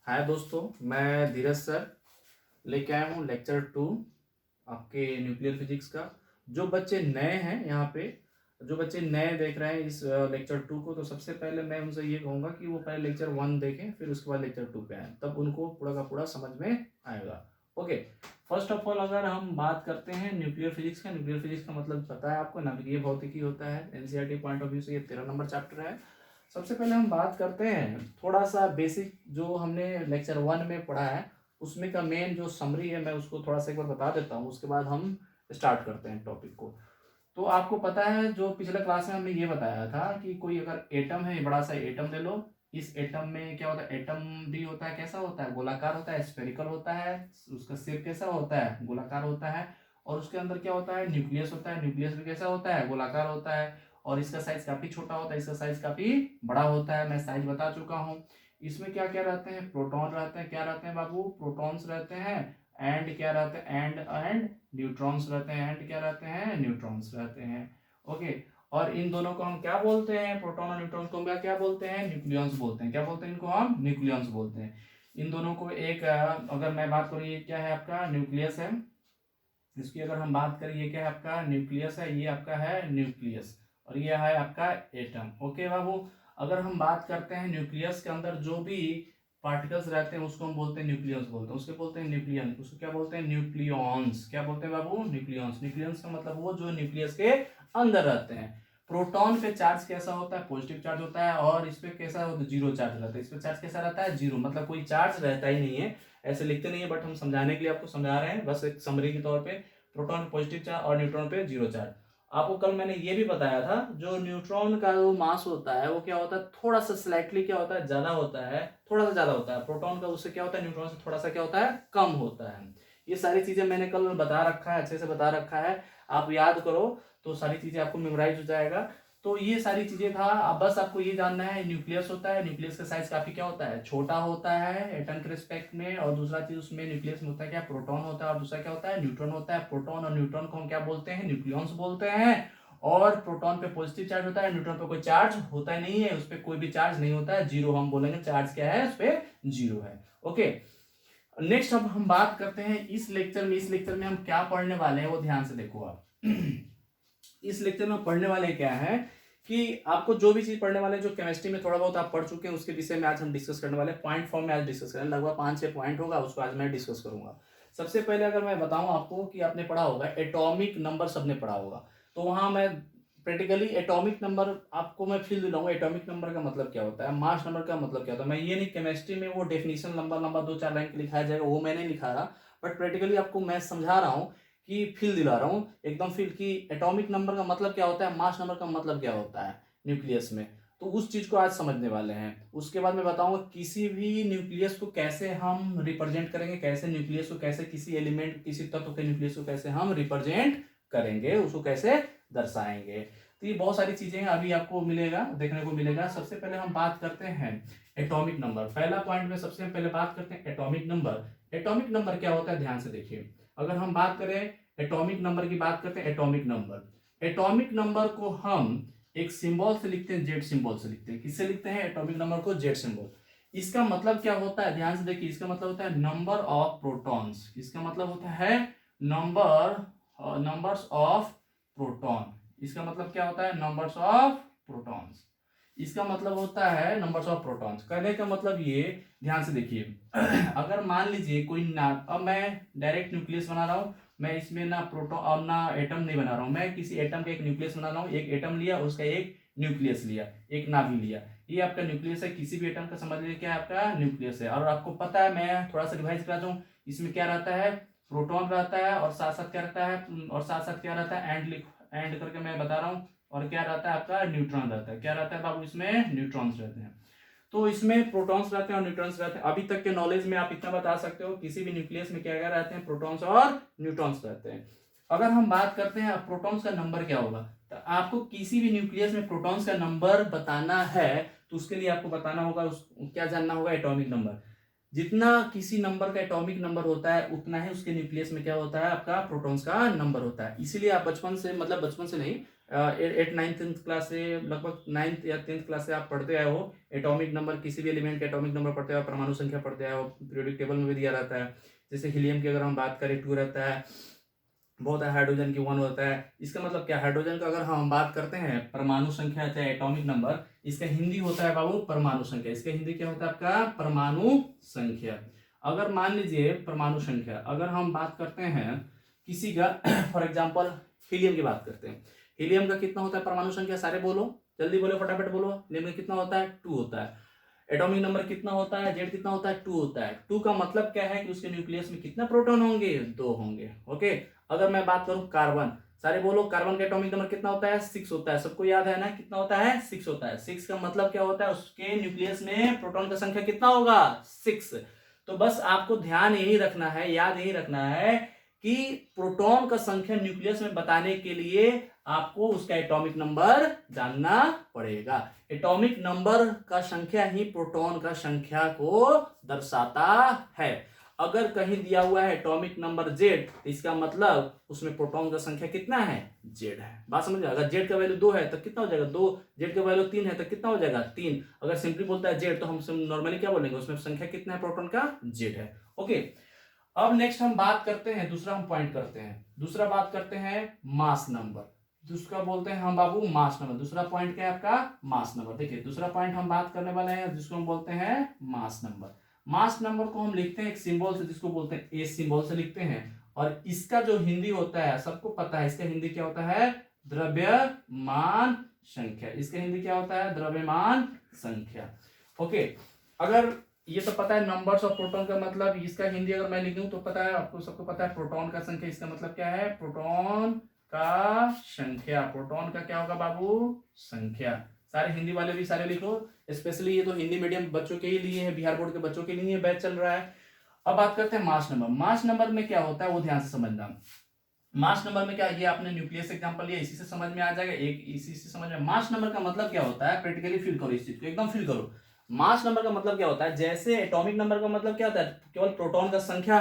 हाय दोस्तों, मैं धीरज सर लेके आया हूँ लेक्चर 2 आपके न्यूक्लियर फिजिक्स का। जो बच्चे नए हैं यहाँ पे, जो बच्चे नए देख रहे हैं इस लेक्चर 2 को, तो सबसे पहले मैं उनसे ये कहूँगा कि वो पहले लेक्चर 1 देखें, फिर उसके बाद लेक्चर 2 पे आए, तब उनको पूरा का पूरा समझ में आएगा। ओके, फर्स्ट ऑफ ऑल अगर हम बात करते हैं न्यूक्लियर फिजिक्स का, न्यूक्लियर फिजिक्स का मतलब पता है आपको, नाभिकीय भौतिकी होता है। एनसीईआरटी पॉइंट ऑफ व्यू से ये 13 नंबर चैप्टर है। सबसे पहले हम बात करते हैं थोड़ा सा बेसिक, जो हमने लेक्चर 1 में पढ़ा है उसमें का मेन जो समरी है, मैं उसको थोड़ा सा एक बार बता देता हूँ, उसके बाद हम स्टार्ट करते हैं टॉपिक को। तो आपको पता है, जो पिछले क्लास में हमने ये बताया था कि कोई अगर एटम है, बड़ा सा एटम ले लो। इस एटम में क्या होता है, एटम भी होता है, कैसा होता है, गोलाकार होता है, स्फेरिकल होता है। उसका शेप कैसा होता है, गोलाकार होता है। और उसके अंदर क्या होता है, न्यूक्लियस होता है। न्यूक्लियस भी कैसा होता है, गोलाकार होता है। और इसका साइज काफी छोटा होता है, इसका साइज काफी बड़ा होता है, मैं साइज बता चुका हूँ। इसमें क्या क्या रहते हैं, प्रोटॉन रहते हैं। क्या रहते हैं बाबू, प्रोटॉन्स रहते हैं। एंड क्या रहते हैं, एंड न्यूट्रॉन्स रहते हैं। एंड क्या रहते हैं, न्यूट्रॉन्स रहते हैं। ओके, और इन दोनों को हम क्या बोलते हैं, प्रोटॉन और न्यूट्रॉन को हम क्या बोलते हैं, न्यूक्लियॉन्स बोलते हैं। क्या बोलते हैं इनको हम, न्यूक्लियॉन्स बोलते हैं। इन दोनों को एक अगर मैं बात करूँ, ये क्या है आपका, न्यूक्लियस है। इसकी अगर हम बात करें, ये क्या है आपका, न्यूक्लियस है, ये आपका है न्यूक्लियस। और ये है आपका एटम। ओके बाबू, अगर हम बात करते हैं न्यूक्लियस के अंदर जो भी पार्टिकल्स रहते हैं उसको हम बोलते हैं न्यूक्लियस बोलते हैं, उसके बोलते हैं न्यूक्लियन, उसको क्या बोलते हैं, न्यूक्लियॉन्स। क्या बोलते हैं बाबू, न्यूक्लियॉन्स। न्यूक्लियंस का मतलब वो जो न्यूक्लियस के अंदर रहते हैं। प्रोटॉन पे चार्ज कैसा होता है, पॉजिटिव चार्ज होता है। और इस पे कैसा होता है, जीरो चार्ज रहता है। इस पे चार्ज कैसा रहता है, जीरो, मतलब कोई चार्ज रहता ही नहीं है। ऐसे लिखते नहीं है, बट हम समझाने के लिए आपको समझा रहे हैं, बस एक समरी के तौर पे। प्रोटॉन पे पॉजिटिव चार्ज और न्यूट्रॉन पे जीरो चार्ज। आपको कल मैंने ये भी बताया था, जो न्यूट्रॉन का जो मास होता है वो क्या होता है, थोड़ा सा स्लाइटली क्या होता है, ज्यादा होता है, थोड़ा सा ज्यादा होता है। प्रोटॉन का उससे क्या होता है, न्यूट्रॉन से थोड़ा सा क्या होता है, कम होता है। ये सारी चीजें मैंने कल बता रखा है, अच्छे से बता रखा है। आप याद करो तो सारी चीजें आपको मेमोराइज हो जाएगा। तो ये सारी चीजें था। अब बस आपको ये जानना है, न्यूक्लियस होता है, न्यूक्लियस का साइज काफी क्या होता है, छोटा होता है एटम के रिस्पेक्ट में। और दूसरा चीज उसमें न्यूक्लियस में होता है क्या, प्रोटॉन होता है, और दूसरा क्या होता है, न्यूट्रॉन होता है। प्रोटॉन और न्यूट्रॉन को हम क्या बोलते हैं, न्यूक्लियॉन्स बोलते हैं। और प्रोटॉन पे पॉजिटिव चार्ज होता है, न्यूट्रॉन पे कोई चार्ज होता ही नहीं है, उस पर कोई भी चार्ज नहीं होता है, जीरो हम बोलेंगे। चार्ज क्या है, उस पर जीरो है। ओके, नेक्स्ट अब हम बात करते हैं इस लेक्चर में। इस लेक्चर में हम क्या पढ़ने वाले हैं वो ध्यान से देखो आप। इस लेक्चर में पढ़ने वाले क्या है कि आपको जो भी चीज पढ़ने वाले, जो केमिस्ट्री में थोड़ा बहुत आप पढ़ चुके हैं, उसके विषय में आज हम डिस्कस करने वाले हैं। पॉइंट फॉर्म में आज डिस्कस करेंगे, लगभग 5-6 पॉइंट होगा, उसको आज मैं डिस्कस करूंगा। सबसे पहले अगर मैं बताऊं आपको कि आपने पढ़ा होगा एटॉमिक नंबर, सबने पढ़ा होगा, तो वहां मैं प्रैक्टिकली एटॉमिक नंबर आपको मैं फील दिलाऊंगा। एटॉमिक नंबर का मतलब क्या होता है, मास नंबर का मतलब क्या होता है। मैं ये नहीं केमिस्ट्री में वो डेफिनेशन लंबा लंबा 2-4 लाइन के लिखाया जाएगा, वो मैं नहीं लिखा रहा, बट प्रैक्टिकली आपको मैं समझा रहा हूँ, कि फील दिला रहा हूँ एकदम फील, कि एटॉमिक नंबर का मतलब क्या होता है, मास नंबर का मतलब क्या होता है न्यूक्लियस में। तो उस चीज को आज समझने वाले हैं। उसके बाद मैं बताऊंगा किसी भी न्यूक्लियस को कैसे हम रिप्रेजेंट करेंगे, कैसे न्यूक्लियस को, कैसे किसी एलिमेंट, किसी तत्व के न्यूक्लियस को कैसे हम रिप्रेजेंट करेंगे, उसको कैसे दर्शाएंगे। तो ये बहुत सारी चीजें हैं, अभी आपको मिलेगा, देखने को मिलेगा। सबसे पहले हम बात करते हैं एटॉमिक नंबर। पहला पॉइंट में सबसे पहले बात करते हैं एटॉमिक नंबर। एटॉमिक नंबर क्या होता है, ध्यान से देखिए। अगर हम बात करें एटॉमिक नंबर की, बात करते हैं एटॉमिक नंबर। एटॉमिक नंबर को हम एक सिंबल से लिखते हैं, जेड सिंबल से लिखते हैं। किससे लिखते हैं, एटॉमिक नंबर को जेड सिंबल। इसका मतलब क्या होता है, ध्यान से देखिए। इसका मतलब होता है नंबर ऑफ प्रोटॉन्स। इसका मतलब होता है नंबर्स ऑफ प्रोटॉन। इसका मतलब क्या होता है, नंबर्स ऑफ प्रोटॉन्स। इसका मतलब होता है नंबर्स ऑफ प्रोटॉन्स। कहने का मतलब ये, ध्यान से देखिए। अगर मान लीजिए कोई ना, अब मैं डायरेक्ट न्यूक्लियस बना रहा हूं, मैं इसमें ना प्रोटॉन और ना एटम नहीं बना रहा हूं, मैं किसी एटम का एक न्यूक्लियस बना रहा हूं। एक एटम लिया, उसका एक न्यूक्लियस लिया, एक नाभि लिया, ये आपका न्यूक्लियस है। किसी भी एटम का समझ लीजिए क्या है, आपका न्यूक्लियस है। और आपको पता है, मैं थोड़ा सा रिवाइज कराता हूँ, इसमें क्या रहता है, प्रोटॉन रहता है, और साथ साथ क्या रहता है, और साथ साथ क्या रहता है, एंड करके मैं बता रहा हूँ। और क्या रहता है आपका, न्यूट्रॉन रहता है। क्या रहता है बाबू, इसमें न्यूट्रॉन्स रहते हैं। तो इसमें प्रोटॉन्स रहते हैं और न्यूट्रॉन्स रहते हैं। अभी तक के नॉलेज में आप इतना बता सकते हो, किसी भी न्यूक्लियस में क्या क्या रहते हैं, प्रोटॉन्स और न्यूट्रॉन्स रहते हैं। अगर हम बात करते हैं प्रोटॉन्स का नंबर क्या होगा, तो आपको किसी भी न्यूक्लियस में प्रोटॉन्स का नंबर बताना है, तो उसके लिए आपको बताना होगा, क्या जानना होगा, एटॉमिक नंबर। जितना किसी नंबर का एटॉमिक नंबर होता है, उतना ही उसके न्यूक्लियस में क्या होता है, आपका प्रोटॉन्स का नंबर होता है। इसीलिए आप बचपन से, मतलब बचपन से नहीं, एट नाइन्थ टेंथ क्लास से, लगभग 9th या 10th क्लास से आप पढ़ते आए हो। एटॉमिक नंबर, किसी भी एलिमेंट के एटॉमिक नंबर पढ़ते हो, परमाणु संख्या पढ़ते आए हो, पीरियोडिक टेबल में भी दिया रहता है। जैसे हीलियम की अगर हम बात करें 2 रहता है, बहुत है, हाइड्रोजन की 1 होता है। इसका मतलब क्या, हाइड्रोजन का अगर हम बात करते हैं परमाणु संख्या चाहे एटॉमिक नंबर, इसका हिंदी होता है बाबू परमाणु संख्या। इसका हिंदी क्या होता है आपका, परमाणु संख्या। अगर मान लीजिए परमाणु संख्या, अगर हम बात करते हैं किसी का फॉर एग्जाम्पल हीलियम की बात करते हैं, हीलियम का कितना होता है परमाणु संख्या, सारे बोलो, जल्दी बोलो, फटाफट बोलो। हीलियम का कितना होता है, 2 होता है। एटॉमिक नंबर कितना होता है, जेड कितना होता है, 2 होता है। 2 का मतलब क्या है कि उसके न्यूक्लियस में कितना प्रोटॉन होंगे, 2 होंगे। ओके, अगर मैं बात करूं कार्बन, सारे बोलो, कार्बन का एटॉमिक नंबर कितना होता है, 6 होता है। सबको याद है ना, कितना होता है, 6 होता है। 6 का मतलब क्या होता है, उसके न्यूक्लियस में प्रोटॉन का संख्या कितना होगा, 6। तो बस आपको ध्यान यही रखना है, याद यही रखना है कि प्रोटॉन का संख्या न्यूक्लियस में बताने के लिए आपको उसका एटॉमिक नंबर जानना पड़ेगा। एटॉमिक नंबर का संख्या ही प्रोटॉन का संख्या को दर्शाता है। अगर कहीं दिया हुआ है एटॉमिक नंबर जेड, तो इसका मतलब उसमें प्रोटॉन का संख्या कितना है, जेड है। बात समझ में? अगर जेड का वैल्यू 2 है तो कितना हो जाएगा, 2। जेड का वैल्यू 3 है तो कितना हो जाएगा, 3। अगर सिंपली बोलता है जेड तो हम नॉर्मली क्या बोलेंगे, उसमें संख्या कितना है प्रोटॉन का, जेड है। ओके, अब नेक्स्ट हम बात करते हैं, दूसरा हम पॉइंट करते हैं, दूसरा बात करते हैं मास नंबर। दूसरा बोलते हैं हम बाबू मास नंबर। दूसरा पॉइंट क्या है आपका, मास नंबर। देखिए दूसरा पॉइंट हम बात करने वाले हैं जिसको हम बोलते हैं मास नंबर। मास नंबर को हम लिखते हैं एक सिंबल से, जिसको बोलते हैं ए सिंबल से लिखते हैं। और इसका जो हिंदी होता है सबको पता है, इसका हिंदी क्या होता है, द्रव्यमान संख्या। इसका हिंदी क्या होता है, द्रव्यमान संख्या। ओके, अगर ये तो पता है नंबर्स ऑफ प्रोटॉन का मतलब, इसका हिंदी अगर मैं लिख दूं तो पता है आपको, सबको पता है प्रोटॉन का संख्या। इसका मतलब क्या है, प्रोटॉन का संख्या। प्रोटॉन का क्या होगा बाबू, संख्या। सारे हिंदी वाले भी सारे लिखो, स्पेशली ये तो हिंदी मीडियम बच्चों के ही लिए है, बिहार बोर्ड के बच्चों के लिए बैच चल रहा है। अब बात करते हैं मास नंबर। मास नंबर में क्या होता है वो ध्यान से समझना। मास नंबर में क्या, ये आपने न्यूक्लियस एग्जांपल लिया, इसी से समझ में आ जाएगा, एक इसी से समझ में। मास नंबर का मतलब क्या होता है, प्रैक्टिकली फील करो इस चीज को, एकदम फील करो। मास नंबर का मतलब क्या होता है, जैसे एटॉमिक नंबर का मतलब क्या होता है, केवल प्रोटॉन का संख्या।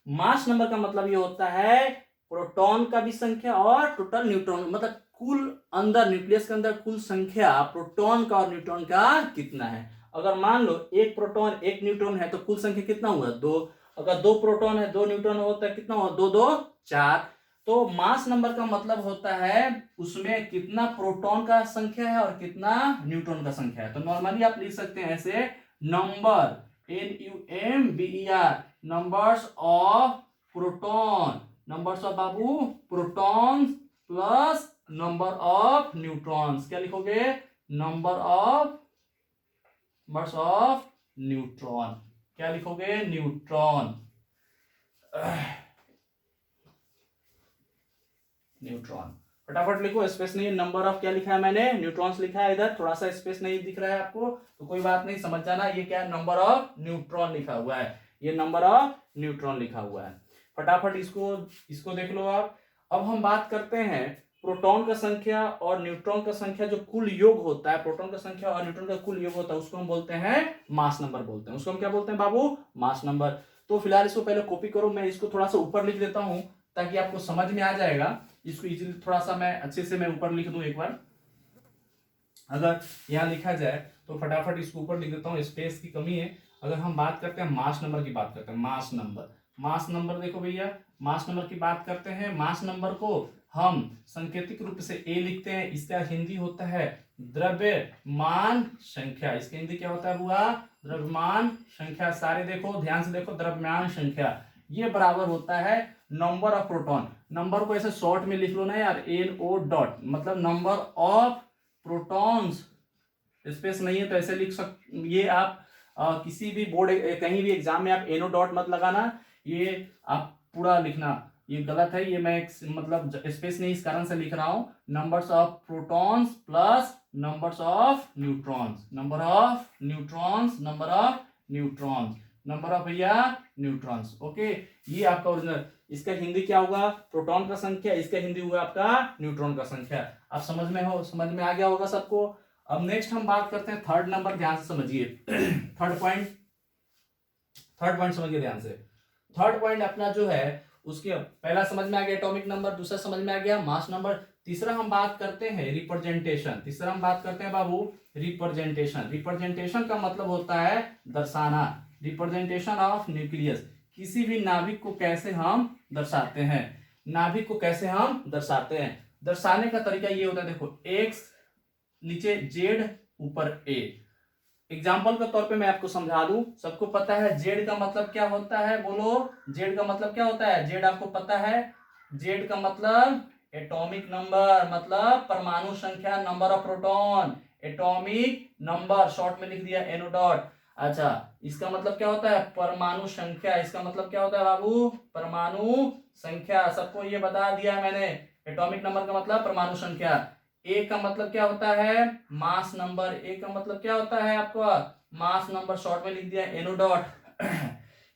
मास नंबर का मतलब ये होता है प्रोटॉन का भी संख्या और टोटल न्यूट्रॉन, मतलब कुल अंदर न्यूक्लियस के अंदर कुल संख्या प्रोटॉन का और न्यूट्रॉन का कितना है। अगर मान लो एक प्रोटॉन एक न्यूट्रॉन है तो कुल संख्या कितना हुआ, 2। अगर 2 प्रोटॉन है 2 न्यूट्रॉन होता है, कितना हुआ, 2 2 4। तो मास नंबर का मतलब होता है उसमें कितना प्रोटॉन का संख्या है और कितना न्यूट्रॉन का संख्या है। तो नॉर्मली आप लिख सकते हैं ऐसे, number NUMBER, numbers of proton, numbers of Babu proton plus number of neutrons. क्या लिखोगे, नंबर्स ऑफ न्यूट्रॉन। क्या लिखोगे, न्यूट्रॉन, न्यूट्रॉन। फटाफट लिखो, स्पेस नहीं, नंबर ऑफ क्या लिखा है मैंने, न्यूट्रॉन्स लिखा है। इधर थोड़ा सा स्पेस नहीं दिख रहा है आपको तो कोई बात नहीं, समझ जाना ये क्या है, नंबर ऑफ न्यूट्रॉन लिखा हुआ है, ये नंबर ऑफ न्यूट्रॉन लिखा हुआ है। फटाफट इसको इसको देख लो आप। अब हम बात करते हैं प्रोटॉन का संख्या और न्यूट्रॉन का संख्या, जो कुल योग होता है, प्रोटॉन का संख्या और न्यूट्रॉन का कुल योग होता है, उसको हम बोलते हैं मास नंबर बोलते हैं। उसको हम क्या बोलते हैं बाबू, मास नंबर। तो फिलहाल इसको पहले कॉपी करो, मैं इसको थोड़ा सा ऊपर लिख देता हूं ताकि आपको समझ में आ जाएगा। इसको इजीली थोड़ा सा मैं अच्छे से मैं ऊपर लिख दूं एक बार। अगर यहाँ लिखा जाए तो फटाफट इसको ऊपर लिख देता हूँ, स्पेस की कमी है। अगर हम बात करते हैं मास नंबर की बात करते हैं, मास नंबर, मास नंबर देखो भैया, मास नंबर की बात करते हैं। मास नंबर को हम सांकेतिक रूप से ए लिखते हैं, इसका हिंदी होता है द्रव्यमान संख्या। इसका हिंदी क्या होता है बुआ, द्रव्यमान संख्या। सारे देखो ध्यान से देखो, द्रव्यमान संख्या ये बराबर होता है नंबर ऑफ प्रोटॉन। नंबर को ऐसे शॉर्ट में लिख लो ना यार, NO डॉट, मतलब नंबर ऑफ प्रोटॉन्स, स्पेस नहीं है तो ऐसे लिख ये आप किसी भी बोर्ड कहीं भी एग्जाम में आप NO डॉट मत लगाना, ये आप पूरा लिखना, ये गलत है। ये मैं मतलब स्पेस नहीं इस कारण से लिख रहा हूं, numbers of protons plus numbers of neutrons, number of neutrons, number of neutrons, number of भैया न्यूट्रॉन्स। ओके, ये आपका ओरिजिनल। इसका हिंदी क्या होगा, प्रोटॉन का संख्या, इसका हिंदी हुआ आपका न्यूट्रॉन का संख्या। आप समझ में हो, समझ में आ गया होगा सबको। अब नेक्स्ट हम बात करते हैं थर्ड नंबर, ध्यान से समझिए। थर्ड पॉइंट समझिए ध्यान से। थर्ड पॉइंट अपना जो है उसके पहला समझ में आ गया एटॉमिक नंबर, दूसरा समझ में आ गया मास नंबर, तीसरा हम बात करते हैं रिप्रेजेंटेशन। तीसरा हम बात करते हैं बाबू रिप्रेजेंटेशन। रिप्रेजेंटेशन का मतलब होता है दर्शाना। रिप्रेजेंटेशन ऑफ न्यूक्लियस, किसी भी नाभिक को कैसे हम दर्शाते हैं, नाभिक को कैसे हम दर्शाते हैं। दर्शाने का तरीका ये होता है, देखो एक्स नीचे जेड ऊपर ए। एग्जाम्पल के तौर पे मैं आपको समझा दूं, सबको पता है जेड का मतलब क्या होता है, बोलो जेड का मतलब क्या होता है। जेड आपको पता है, जेड का मतलब एटॉमिक नंबर, मतलब परमाणु संख्या, number of proton, atomic number short में लिख दिया एनो डॉट। अच्छा, इसका मतलब क्या होता है परमाणु संख्या, इसका मतलब क्या होता है बाबू परमाणु संख्या, सबको ये बता दिया मैंने। एटॉमिक नंबर का मतलब परमाणु संख्या। ए का मतलब क्या होता है मास नंबर, ए का मतलब क्या होता है आपका मास नंबर, शॉर्ट में लिख दिया एनो डॉट।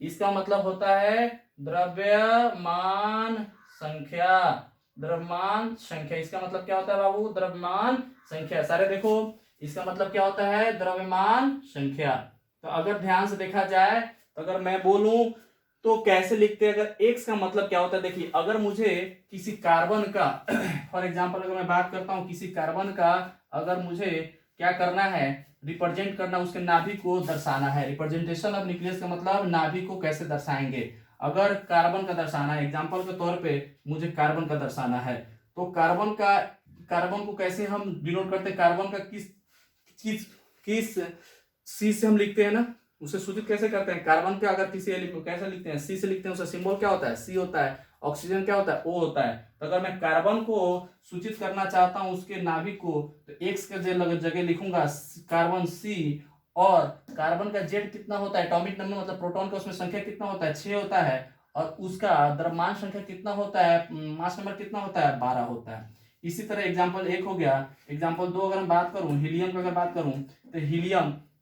इसका मतलब होता है द्रव्यमान संख्या, द्रव्यमान संख्या, इसका मतलब क्या होता है बाबू द्रव्यमान संख्या। सारे देखो, इसका मतलब क्या होता है द्रव्यमान संख्या। तो अगर ध्यान से देखा जाए, तो अगर मैं बोलूं तो कैसे लिखते हैं, अगर एक्स का मतलब क्या होता है, देखिए अगर मुझे किसी कार्बन का फॉर एग्जांपल अगर मैं बात करता हूं किसी कार्बन का, अगर मुझे क्या करना है रिप्रेजेंट करना, उसके नाभिक को दर्शाना है। रिप्रेजेंटेशन ऑफ न्यूक्लियस का मतलब नाभिक को कैसे दर्शाएंगे। अगर कार्बन का दर्शाना है, एग्जाम्पल के तौर पे मुझे कार्बन का दर्शाना है, तो कार्बन को कैसे हम डिनोट करते हैं, कार्बन का किस किस किस सी से हम लिखते हैं ना, उसे सूचित कैसे करते हैं। कार्बन का अगर किसी एलिमेंट को कैसे लिखते हैं, सी से लिखते हैं, उसका सिंबल क्या होता है सी होता है। ऑक्सीजन क्या होता है ओ होता है। तो अगर मैं कार्बन को सूचित करना चाहता हूं उसके नाभिक को, तो एक्स के जगह लिखूंगा कार्बन सी, और कार्बन का जेड कितना होता है एटॉमिक नंबर, मतलब प्रोटॉन का उसमें संख्या कितना होता है 6 होता है, और उसका द्रव्यमान संख्या कितना होता है मास नंबर कितना होता है 12 होता है। इसी तरह एग्जाम्पल 1 हो गया। एग्जाम्पल 2 अगर मैं बात करूं हीलियम की अगर बात करूं, तो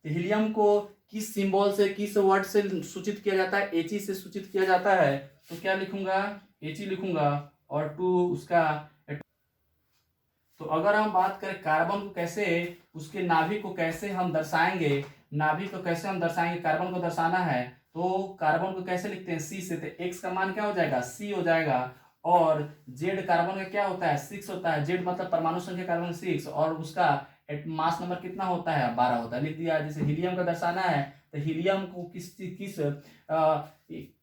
हीलियम को किस सिंबल से किस वर्ड से सूचित किया जाता है, एच से सूचित किया जाता है। तो क्या लिखूंगा एच लिखूंगा, और टू उसका। तो अगर हम बात करें कार्बन को कैसे, उसके नाभिक को कैसे हम दर्शाएंगे, नाभिक को कैसे हम दर्शाएंगे, कार्बन को दर्शाना है तो कार्बन को कैसे लिखते हैं सी से, तो एक्स का मान क्या हो जाएगा सी हो जाएगा, और जेड कार्बन का क्या होता है 6 होता है, जेड मतलब परमाणु संख्या कार्बन 6, और उसका मास नंबर कितना होता है 12 होता है, लिख दिया। जैसे हीलियम का दर्शाना है, तो हीलियम को किस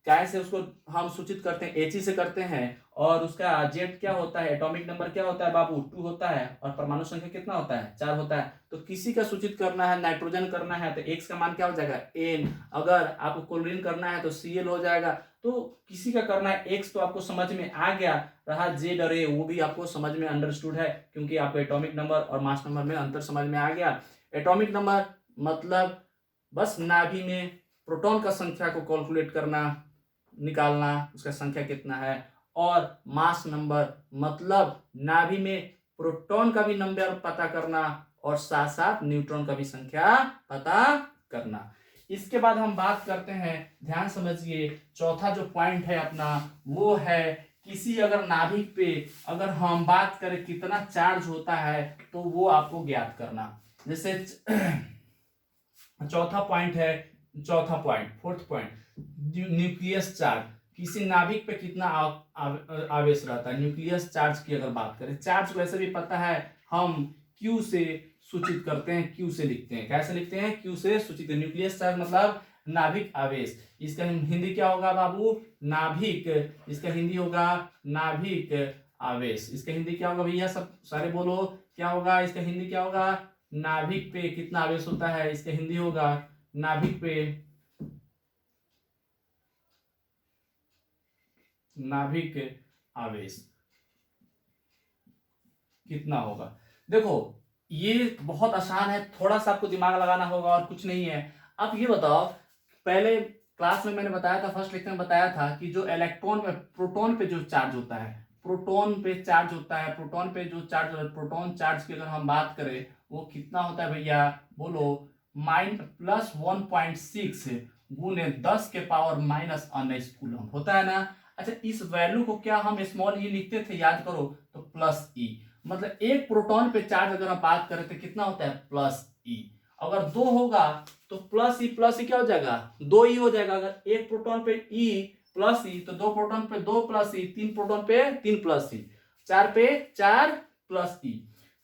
काय से उसको हम सूचित करते हैं एच से करते हैं, और उसका जेड क्या होता है एटॉमिक नंबर क्या होता है बाबू 2 होता है, और परमाणु संख्या कितना होता है 4 होता है। तो किसी का सूचित करना है नाइट्रोजन करना है, तो एक्स का मान क्या हो जाएगा एन, अगर आपको क्लोरीन करना है तो Cl हो जाएगा। तो किसी का करना है एक्स, तो आपको समझ में आ गया, रहा जेड और ए वो भी आपको समझ में अंडरस्टूड है, क्योंकि आपको एटॉमिक नंबर और मास नंबर में अंतर समझ में आ गया। एटॉमिक नंबर मतलब बस नाभि में प्रोटॉन का संख्या को कैलकुलेट करना, निकालना उसका संख्या कितना है, और मास नंबर मतलब नाभि में प्रोटॉन का भी नंबर पता करना, और साथ साथ न्यूट्रॉन का भी संख्या पता करना। इसके बाद हम बात करते हैं, ध्यान समझिए, चौथा जो पॉइंट है अपना वो है किसी अगर नाभिक पे अगर हम बात करें कितना चार्ज होता है, तो वो आपको ज्ञात करना। जैसे चौथा पॉइंट है, चौथा point fourth point nucleus charge, किसी नाभिक पे कितना आवेश रहता है। न्यूक्लियस चार्ज की अगर बात करें, चार्ज वैसे भी पता है हम क्यू से सूचित करते हैं, क्यू से लिखते हैं, कैसे लिखते हैं क्यू से सूचित। न्यूक्लियस चार्ज मतलब नाभिक आवेश, इसका हिंदी क्या होगा बाबू नाभिक, इसका हिंदी होगा नाभिक आवेश। इसका हिंदी क्या होगा भैया सब सारे बोलो क्या होगा, इसका हिंदी क्या होगा नाभिक पे कितना आवेश होता है, इसका हिंदी होगा नाभिक पे, नाभिक आवेश कितना होगा। देखो ये बहुत आसान है, थोड़ा सा आपको दिमाग लगाना होगा और कुछ नहीं है। अब ये बताओ, पहले क्लास में मैंने बताया था, फर्स्ट लेक्चर में बताया था कि जो इलेक्ट्रॉन पे प्रोटॉन पे जो चार्ज होता है, प्रोटॉन पे चार्ज होता है, प्रोटॉन पे जो चार्ज होता है, प्रोटॉन चार्ज की अगर हम बात करें वो कितना होता है भैया, बोलो +1.6 गुने 10 के पावर -19 कूलम होता है ना। अच्छा, इस वैल्यू को क्या हम स्मॉल ई लिखते थे याद करो, तो प्लस ई, मतलब एक प्रोटॉन पे चार्ज अगर हम बात करें तो कितना होता है प्लस ई। अगर 2 होगा तो प्लस ई क्या हो जाएगा 2 ई हो जाएगा। अगर एक प्रोटॉन पे ई प्लस ई, तो 2 प्रोटॉन पे 2 प्लस ई, 3 प्रोटॉन पे 3 प्लस ई, 4 पे 4 प्लस ई।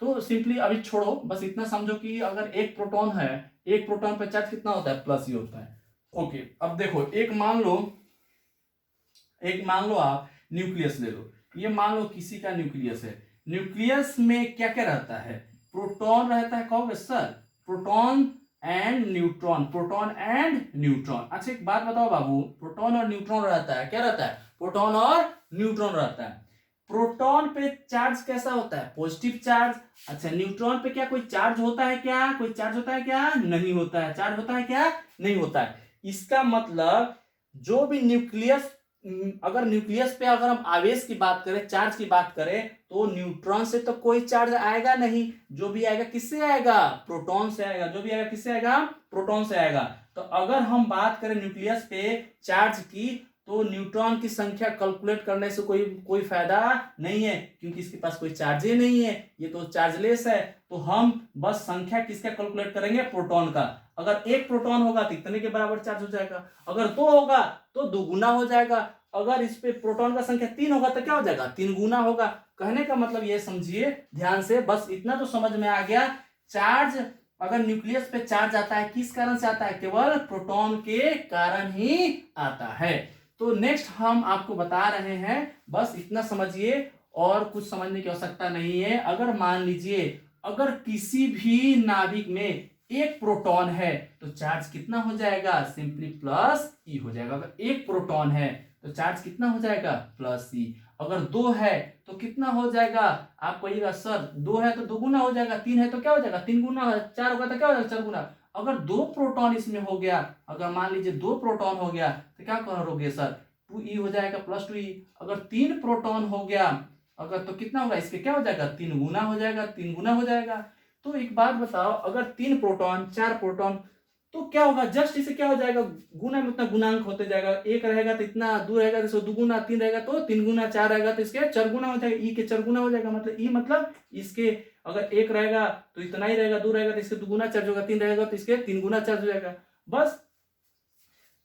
तो सिंपली अभी छोड़ो, बस इतना समझो कि अगर एक प्रोटॉन है, एक प्रोटॉन पे चार्ज कितना होता है, प्लस ई होता है। ओके, अब देखो एक मान लो आप न्यूक्लियस ले लो, ये मान लो किसी का न्यूक्लियस है। न्यूक्लियस में क्या क्या रहता है, प्रोटॉन रहता है, कहोगे sir proton and neutron, proton and neutron. अच्छा एक बात बताओ बाबू, प्रोटॉन और न्यूट्रॉन रहता है, क्या रहता है, प्रोटॉन और न्यूट्रॉन रहता है। प्रोटॉन पे चार्ज कैसा होता है, पॉजिटिव चार्ज। अच्छा न्यूट्रॉन पे क्या कोई चार्ज होता है क्या, कोई चार्ज होता है क्या, नहीं होता है। चार्ज होता है क्या, नहीं होता है। इसका मतलब जो भी न्यूक्लियस, अगर न्यूक्लियस पे अगर हम आवेश की बात करें, चार्ज की बात करें, तो न्यूट्रॉन से तो कोई चार्ज आएगा नहीं, जो भी आएगा किससे आएगा, प्रोटॉन से आएगा। जो भी आएगा किससे आएगा, प्रोटॉन से आएगा। तो अगर हम बात करें न्यूक्लियस पे चार्ज की, तो न्यूट्रॉन की संख्या कैलकुलेट करने से कोई फायदा नहीं है, क्योंकि इसके पास कोई चार्ज ही नहीं है, ये तो चार्जलेस है। तो हम बस संख्या किसका कैलकुलेट करेंगे, प्रोटॉन का। अगर एक प्रोटॉन होगा तो इतने के बराबर चार्ज हो जाएगा, अगर दो होगा तो दुगुना हो जाएगा, अगर इस पे प्रोटॉन का संख्या 3 होगा तो क्या हो जाएगा, 3 गुना होगा। कहने का मतलब ये समझिए ध्यान से, बस इतना तो समझ में आ गया। चार्ज, अगर न्यूक्लियस पे चार्ज आता है किस कारण से आता है, केवल प्रोटॉन के कारण ही आता है। तो नेक्स्ट हम आपको बता रहे हैं, बस इतना समझिए और कुछ समझने की आवश्यकता नहीं है। अगर मान लीजिए अगर किसी भी नाभिक में एक प्रोटॉन है तो चार्ज कितना हो जाएगा, सिंपली प्लस ई हो जाएगा। अगर एक प्रोटॉन है तो चार्ज कितना हो जाएगा, प्लस ई। अगर दो है तो कितना हो जाएगा, आप कहिएगा सर दो है तो दो गुना हो जाएगा, तीन है तो क्या हो जाएगा, तीन गुना, चार होगा तो क्या हो जाएगा, चार गुना। अगर दो प्रोटॉन इसमें हो गया, अगर मान लीजिए दो प्रोटॉन हो गया तो क्या करोगे सर, 2e हो जाएगा प्लस 2e। अगर तीन प्रोटॉन हो गया अगर, तो कितना होगा, इसके क्या हो जाएगा, तीन गुना हो जाएगा, तीन गुना हो जाएगा। तो एक बात बताओ, अगर तीन प्रोटॉन चार प्रोटॉन तो क्या होगा, जस्ट इसे क्या हो जाएगा, गुना में उतना गुणांक होते जाएगा। एक रहेगा तो इतना, दो रहेगा तो दुगुना, तीन रहेगा तो तीन गुना, चार रहेगा तो इसके चार गुना हो जाएगा, ई के चार गुना हो जाएगा। मतलब ई मतलब इसके, अगर एक रहेगा तो इतना ही रहेगा, दो रहेगा तो इसके दुगुना चार्ज होगा, तीन रहेगा तो इसके तीन गुना चार्ज हो जाएगा। बस,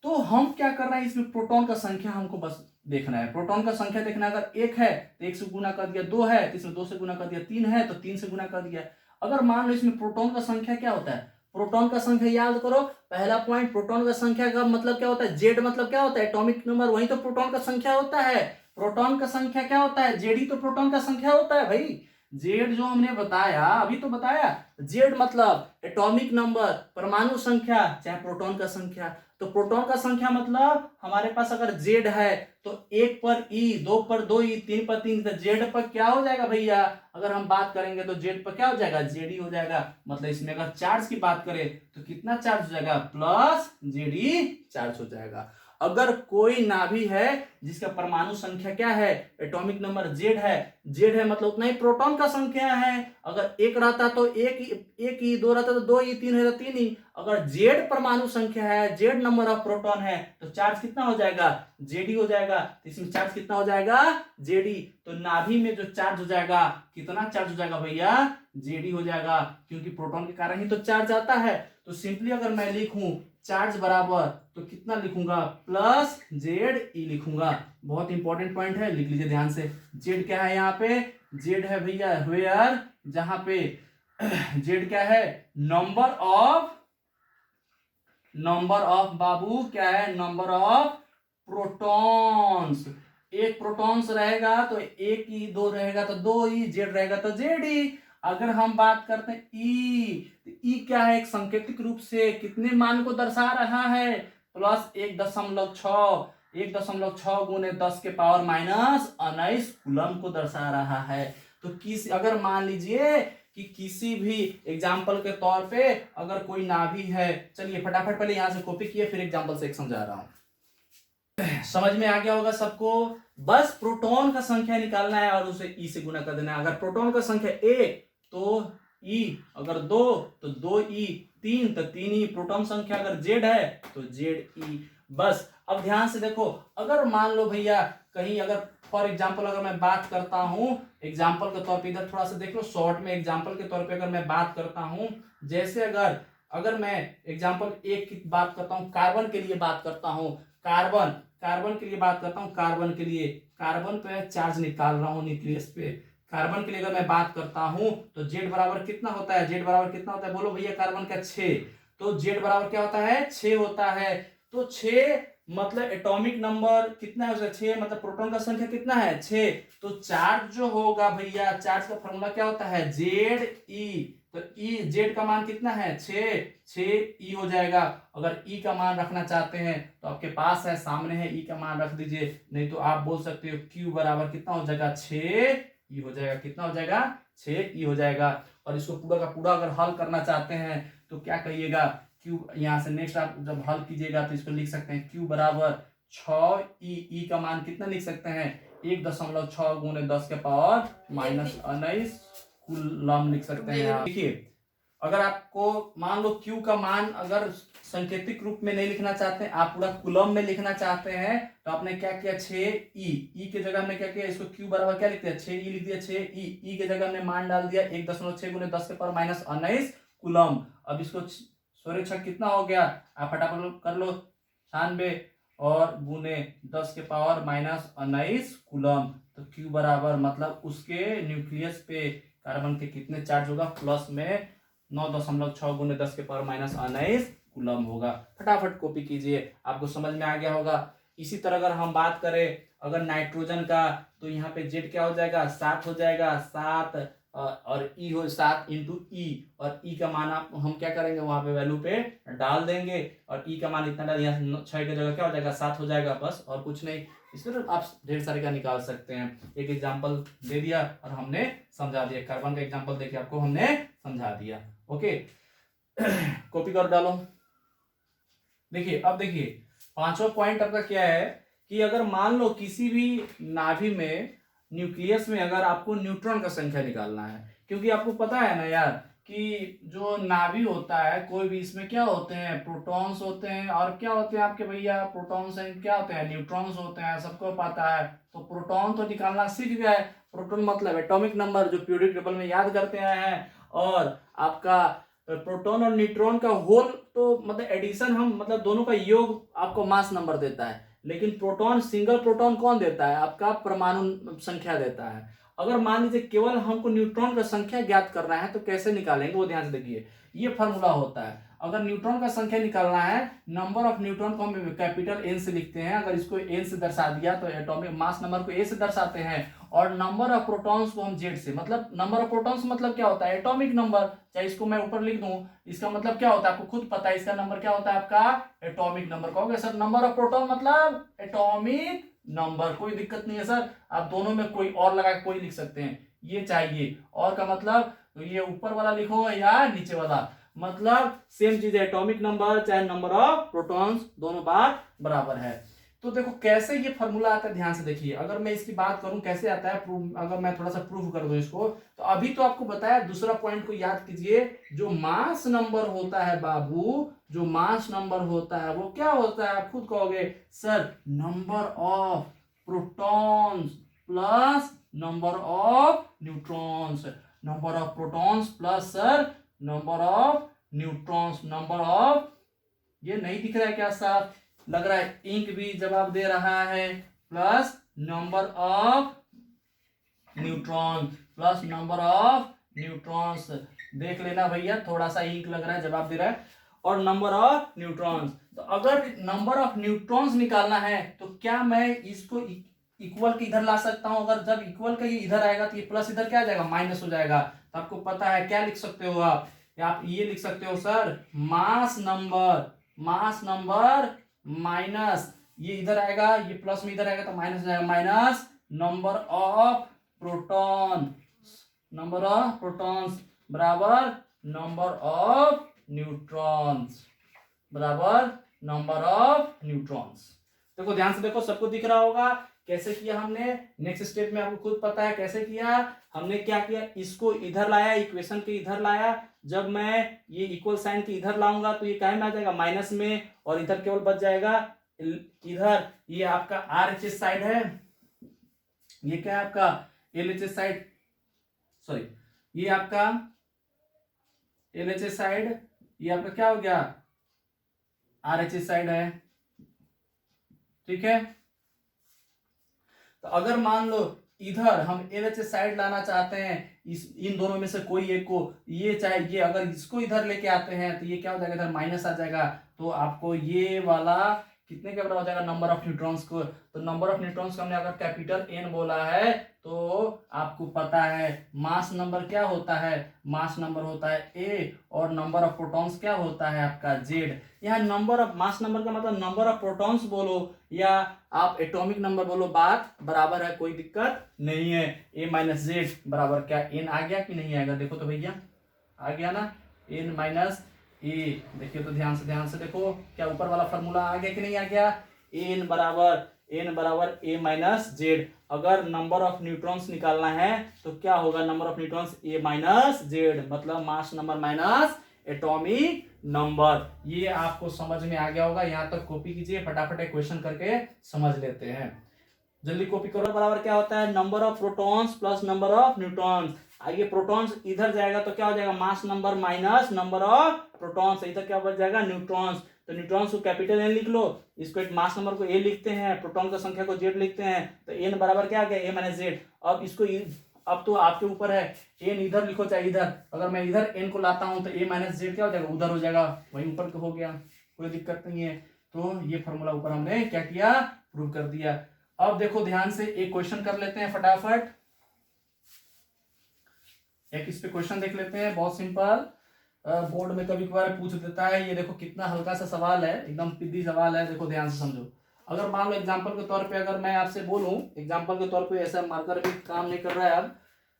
तो हम क्या कर रहे हैं, इसमें प्रोटॉन का संख्या हमको बस देखना है। प्रोटॉन का संख्या देखना है, अगर एक है तो एक से गुना कर दिया, दो है तो इसमें दो से गुना कर दिया, तीन है तो तीन से गुना कर दिया। अगर मान लो इसमें प्रोटॉन का संख्या क्या होता है, प्रोटॉन का संख्या याद करो, पहला पॉइंट, प्रोटॉन का संख्या का मतलब क्या होता है, जेड मतलब क्या होता है, एटॉमिक नंबर, वही तो प्रोटॉन का संख्या होता है। प्रोटॉन का संख्या क्या होता है, जेड ही तो प्रोटॉन का संख्या होता है भाई। जेड जो हमने बताया, अभी तो बताया, जेड मतलब एटॉमिक नंबर, परमाणु संख्या, चाहे प्रोटॉन का संख्या। तो प्रोटॉन का संख्या मतलब हमारे पास अगर जेड है तो एक पर ई, दो पर दो ई, तीन पर तीन, तो जेड पर क्या हो जाएगा भैया, अगर हम बात करेंगे तो जेड पर क्या हो जाएगा, जेडी हो जाएगा। मतलब इसमें अगर चार्ज की बात करें तो कितना चार्ज हो जाएगा, प्लस जेडी चार्ज हो जाएगा। अगर कोई नाभि है जिसका परमाणु संख्या क्या है, एटॉमिक नंबर जेड है, जेड है मतलब उतना ही प्रोटॉन का संख्या है। अगर एक रहता तो एक ही, दो रहता तो दो ही, तीन है तो तीन ही। अगर जेड परमाणु संख्या है, जेड नंबर ऑफ प्रोटॉन है, तो चार्ज कितना हो जाएगा, जेडी हो जाएगा। तो इसमें चार्ज कितना हो जाएगा, जेडी। तो नाभि में जो चार्ज हो जाएगा, कितना चार्ज हो जाएगा भैया, जेडी हो जाएगा, क्योंकि प्रोटॉन के कारण ही तो चार्ज आता है। तो सिंपली अगर मैं लिखूं चार्ज बराबर, तो कितना लिखूंगा, प्लस जेड ई लिखूंगा। बहुत इंपॉर्टेंट पॉइंट है, लिख लीजिए ध्यान से। जेड क्या है यहाँ पे, जेड है भैया वेयर, जहां पे जेड क्या है, नंबर ऑफ बाबू क्या है, नंबर ऑफ प्रोटॉन्स। एक प्रोटॉन्स रहेगा तो एक ही, दो रहेगा तो दो ही, जेड रहेगा तो जेड ही। अगर हम बात करते हैं ई, तो ई क्या है, एक सांकेतिक रूप से कितने मान को दर्शा रहा है, प्लस 1.6, 1.6 गुने 10 के पावर माइनस 19 कूलम को दर्शा रहा है। तो किस, अगर मान लीजिए कि किसी भी एग्जाम्पल के तौर पे अगर कोई नाभि है, चलिए फटाफट पहले यहां से कॉपी किए, फिर एग्जाम्पल से एक समझा रहा हूं। समझ में आ गया होगा सबको। बस प्रोटॉन का संख्या निकालना है और उसे ई से गुना कर देना है। अगर प्रोटॉन का संख्या एक तो ई, अगर दो तो दो ई, तीन तो तीन ई, प्रोटॉन संख्या अगर जेड है तो जेड ई। बस अब ध्यान से देखो, अगर मान लो भैया कहीं, अगर फॉर एग्जाम्पल अगर मैं बात करता हूं, एग्जाम्पल के तौर पे इधर थोड़ा सा देख लो शॉर्ट में, एग्जाम्पल के तौर पे अगर मैं बात करता हूं, जैसे अगर मैं एग्जाम्पल एक की बात करता हूं, कार्बन के लिए बात करता हूं, कार्बन के लिए बात करता हूं, कार्बन के लिए, कार्बन पे चार्ज निकाल रहा हूं न्यूक्लियस पे, कार्बन के लिए अगर मैं बात करता हूं तो जेड बराबर कितना होता है, जेड बराबर कितना होता है बोलो भैया, कार्बन का 6, तो जेड बराबर क्या होता है 6 होता है। तो 6 मतलब एटॉमिक नंबर कितना है उसका 6, मतलब प्रोटॉन का संख्या कितना है 6। तो चार्ज जो होगा भैया, चार्ज का फॉर्मूला क्या होता है जेड ई, तो ई जेड का मान कितना है 6 ई हो जाएगा। अगर ई का मान रखना चाहते हैं तो आपके पास है, सामने है, ई का मान रख दीजिए, नहीं तो आप बोल सकते हो क्यू बराबर कितना हो जाएगा 6 ई हो जाएगा, कितना हो जाएगा 6 ई हो जाएगा। और इसको पूरा का पूरा अगर हल करना चाहते हैं तो क्या कहिएगा, क्यू यहाँ से नेक्स्ट आप जब हल कीजिएगा तो इसको लिख सकते हैं क्यू बराबर 6 ई का मान कितना लिख सकते हैं 1.6 गुने 10 के पावर माइनस 19 कूलम लिख सकते हैं। देखिए अगर आपको मान लो क्यू का मान अगर सांकेतिक रूप में नहीं लिखना चाहते, आप पूरा कूलम में लिखना चाहते हैं, तो आपने क्या किया 6 ई के जगह में क्या किया, इसको क्यू बराबर क्या लिख दिया 6 ई लिख दिया, 6 ई के जगह में मान डाल दिया 1.6 गुने 10 के पावर माइनस 19 कूलम। अब इसको सोरे छक कितना हो गया, आप फटाफट कर लो 96 और गुने 10 के पावर माइनस 19 कूलम। तो क्यू बराबर मतलब उसके न्यूक्लियस पे कार्बन के कितने चार्ज होगा, प्लस में 9.6 गुने 10 के पावर माइनस 19 कूलम होगा। फटाफट कॉपी कीजिए, आपको समझ में आ गया होगा। इसी तरह अगर हम बात करें अगर नाइट्रोजन का, तो यहाँ पे जेड क्या हो जाएगा 7 हो जाएगा, 7 और ई हो 7 इंटू ई, और ई का मान आप हम क्या करेंगे वहां पे वैल्यू पे डाल देंगे, और ई का मान इतना डाल दिया 6 की जगह क्या हो जाएगा 7 हो जाएगा, बस और कुछ नहीं। इस तरह आप ढेर सारे का निकाल सकते हैं। एक एग्जांपल दे दिया और हमने समझा दिया, कार्बन का एग्जांपल देके आपको हमने समझा दिया। ओके कॉपी कर डालो। देखिए अब देखिए पांचवा पॉइंट आपका क्या है कि अगर मान लो किसी भी नाभि में न्यूक्लियस में अगर आपको न्यूट्रॉन का संख्या निकालना है, क्योंकि आपको पता है ना यार कि जो नाभि होता है कोई भी, इसमें क्या होते हैं प्रोटॉन्स होते हैं, और क्या होते हैं आपके भैया प्रोटॉन्स हैं, क्या होते हैं न्यूट्रॉन्स होते हैं, सबको पता है। तो प्रोटॉन तो निकालना सीख गया है, प्रोटॉन मतलब एटॉमिक नंबर जो पीरियोडिक टेबल में याद करते आए हैं, और आपका प्रोटॉन और न्यूट्रॉन का होल तो मतलब एडिशन हम मतलब दोनों का योग आपको मास नंबर देता है, लेकिन प्रोटॉन सिंगल प्रोटॉन कौन देता है आपका परमाणु संख्या देता है। अगर मान लीजिए केवल हमको न्यूट्रॉन का संख्या ज्ञात करना है तो कैसे निकालेंगे वो ध्यान से देखिए, ये फॉर्मूला होता है। अगर न्यूट्रॉन का संख्या निकालना है, नंबर ऑफ न्यूट्रॉन को हम कैपिटल एन से लिखते हैं, अगर इसको एन से दर्शा दिया तो एटॉमिक मास नंबर को ए से दर्शाते हैं, और नंबर ऑफ प्रोटॉन्स को हम जेड से, मतलब नंबर ऑफ प्रोटॉन्स मतलब क्या होता है एटॉमिक नंबर, चाहे इसको मैं ऊपर लिख दूं, इसका मतलब क्या होता है आपको खुद पता है, इसका नंबर क्या होता है आपका एटॉमिक नंबर। कहोगे सर नंबर ऑफ प्रोटॉन मतलब एटॉमिक नंबर, कोई दिक्कत नहीं है सर, आप दोनों में कोई और लगा कोई लिख सकते हैं, ये चाहिए और का मतलब तो ये ऊपर वाला लिखो या नीचे वाला, मतलब सेम चीज है, एटॉमिक नंबर चाहे नंबर ऑफ प्रोटॉन्स दोनों बात बराबर है। तो देखो कैसे ये फॉर्मूला आता है, ध्यान से देखिए। अगर मैं इसकी बात करूं कैसे आता है प्रूफ, अगर मैं थोड़ा सा प्रूफ कर दूं इसको, तो अभी तो आपको बताया, दूसरा पॉइंट को याद कीजिए, जो मास नंबर होता है बाबू, जो मास नंबर होता है वो क्या होता है, आप खुद कहोगे sir number of protons plus number of neutrons, number of protons plus sir number of neutrons, number of, ये नहीं दिख रहा है क्या साफ, लग रहा है इंक भी जवाब दे रहा है, plus number of neutron plus number of neutrons, देख लेना भैया थोड़ा सा इंक लग रहा है जवाब दे रहा है, और नंबर ऑफ न्यूट्रॉन्स। तो अगर नंबर ऑफ न्यूट्रॉन्स निकालना है तो क्या मैं इसको इक्वल के इधर ला सकता हूं, अगर जब इक्वल का ये इधर आएगा तो ये प्लस इधर क्या आ जाएगा माइनस हो जाएगा, तो आपको पता है क्या लिख सकते हो आप ये लिख सकते हो सर मास नंबर माइनस, ये इधर आएगा ये प्लस में इधर आएगा तो माइनस हो जाएगा, माइनस नंबर ऑफ प्रोटॉन्स बराबर नंबर ऑफ न्यूट्रॉन्स बराबर नंबर ऑफ न्यूट्रॉन्स। देखो ध्यान से देखो, सबको दिख रहा होगा कैसे किया हमने, नेक्स्ट स्टेप में आपको खुद पता है कैसे किया हमने, क्या किया इसको इधर लाया, इक्वेशन के इधर लाया, जब मैं ये इक्वल साइन के इधर लाऊंगा तो ये काहे में आ जाएगा माइनस में, और इधर केवल बच जाएगा इधर, ये आपका RHS साइड है, ये क्या है आपका LHS साइड, सॉरी ये आपका LHS साइड, ये आपका क्या हो गया RHS साइड है, ठीक है। तो अगर मान लो इधर हम LHS साइड लाना चाहते हैं, इन दोनों में से कोई एक को, ये चाहे ये अगर इसको इधर लेके आते हैं तो ये क्या हो जाएगा, इधर माइनस आ जाएगा। तो आपको ये वाला कितने के बराबर हो जाएगा, नंबर ऑफ न्यूट्रॉन्स को। तो नंबर ऑफ न्यूट्रॉन्स का हमने अगर कैपिटल N बोला है तो आपको पता है मास नंबर क्या होता है, मास नंबर होता है A और नंबर ऑफ प्रोटॉन्स क्या होता है आपका Z। यहाँ नंबर ऑफ मास नंबर का मतलब नंबर ऑफ प्रोटॉन्स बोलो या आप एटॉमिक नंबर बोलो, बात बराबर है, कोई दिक्कत नहीं है। A माइनस Z बराबर क्या N आ गया कि नहीं आएगा, देखो तो भैया आ गया ना, N माइनस ए। देखिए तो ध्यान से देखो, क्या ऊपर वाला फॉर्मूला आ गया कि नहीं आ गया, N बराबर A माइनस जेड। अगर नंबर ऑफ न्यूट्रॉन्स निकालना है तो क्या होगा, number of neutrons A minus Z, मतलब mass number minus atomic number. ये आपको समझ में आ गया होगा, यहाँ तक कॉपी कीजिए, फटाफट एक क्वेश्चन करके समझ लेते हैं, जल्दी कॉपी करो। बराबर क्या होता है, number of protons plus number of neutrons. आइए प्रोटॉन्स इधर जाएगा तो क्या हो जाएगा, मास number minus number of protons, इधर क्या बच जाएगा, न्यूट्रॉन्स। तो न्यूट्रॉन्स को कैपिटल N लिख लो, इसको एक मास नंबर को A लिखते हैं, प्रोटॉन का संख्या को Z लिखते हैं, तो N बराबर क्या आ गया, A माइनस Z। अब इसको अब तो आपके ऊपर है, N इधर लिखो चाहे इधर, अगर मैं इधर N को लाता हूं तो A माइनस Z क्या हो जाएगा, उधर हो जाएगा, वही ऊपर हो गया, कोई दिक्कत नहीं है। तो ये फॉर्मूला ऊपर हमने क्या किया, प्रूव कर दिया। अब देखो ध्यान से एक क्वेश्चन कर लेते हैं फटाफट, एक इस पे क्वेश्चन देख लेते हैं, बहुत सिंपल, बोर्ड में कभी कभार पूछ देता है। ये देखो कितना हल्का सा सवाल है, एकदम पिद्दी सवाल है, देखो ध्यान से समझो। अगर मान लो एग्जांपल के तौर पे अगर मैं आपसे बोलूं, एग्जांपल के तौर पे, ऐसा मार्कर भी काम नहीं कर रहा है अब,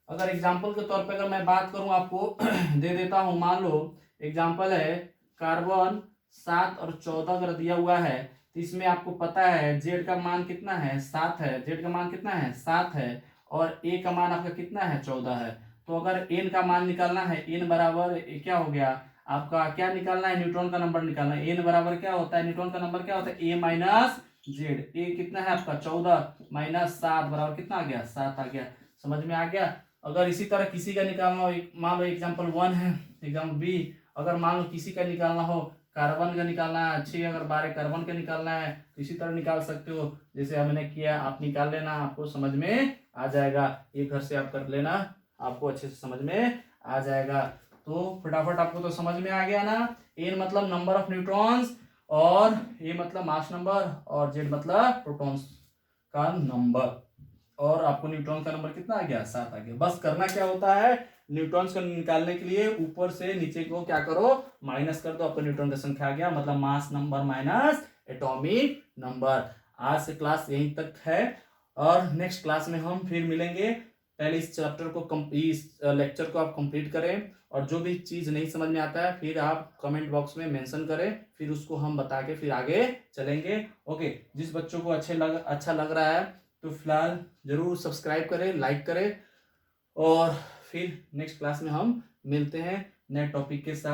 अगर एग्जांपल के तौर पे अगर मैं बात करूं आपको दे देता हूं, मान लो एग्जांपल है कार्बन 7 और 14 अगर दिया हुआ है, तो इसमें आपको पता है जेड का मान कितना है, 7 है, जेड का मान कितना है, 7 है, और ए का मान आपका कितना है, 14 है। तो अगर एन का मान निकालना है, एन बराबर क्या हो गया आपका, क्या निकालना है, न्यूट्रॉन का नंबर निकालना है। एन बराबर क्या होता है, न्यूट्रॉन का नंबर क्या होता है, ए माइनस जेड। ए कितना है आपका 14 माइनस 7 बराबर कितना आ गया, 7 आ गया। समझ में आ गया। अगर इसी तरह किसी का निकालना हो, मान लो एग्जाम्पल 1 है, एग्जाम्पल बी, अगर मान लो किसी का निकालना हो, कार्बन का निकालना है, 6 अगर 12 कार्बन का निकालना है, तो इसी तरह निकाल सकते हो जैसे हमने किया, आप निकाल लेना, आपको समझ में आ जाएगा। ये घर से आप कर लेना, आपको अच्छे से समझ में आ जाएगा। तो फटाफट आपको तो समझ में आ गया ना, एन मतलब नंबर ऑफ न्यूट्रॉन्स, और ए मतलब मास नंबर, और जेड मतलब प्रोटॉन्स का नंबर, और आपको न्यूट्रॉन का नंबर कितना आ गया, 7 आ गया। बस करना क्या होता है, न्यूट्रॉन्स को निकालने के लिए ऊपर से नीचे को क्या करो, माइनस कर दो, आपको न्यूट्रॉन का संख्या आ गया, मतलब mass number minus atomic number. आज से क्लास यहीं तक है, और नेक्स्ट क्लास में हम फिर मिलेंगे। पहले इस चैप्टर को, इस लेक्चर को आप कंप्लीट करें, और जो भी चीज़ नहीं समझ में आता है फिर आप कमेंट बॉक्स में मेंशन करें, फिर उसको हम बता के फिर आगे चलेंगे। ओके, जिस बच्चों को अच्छा लग रहा है तो फिलहाल जरूर सब्सक्राइब करें, लाइक करें, और फिर नेक्स्ट क्लास में हम मिलते हैं नए टॉपिक के साथ।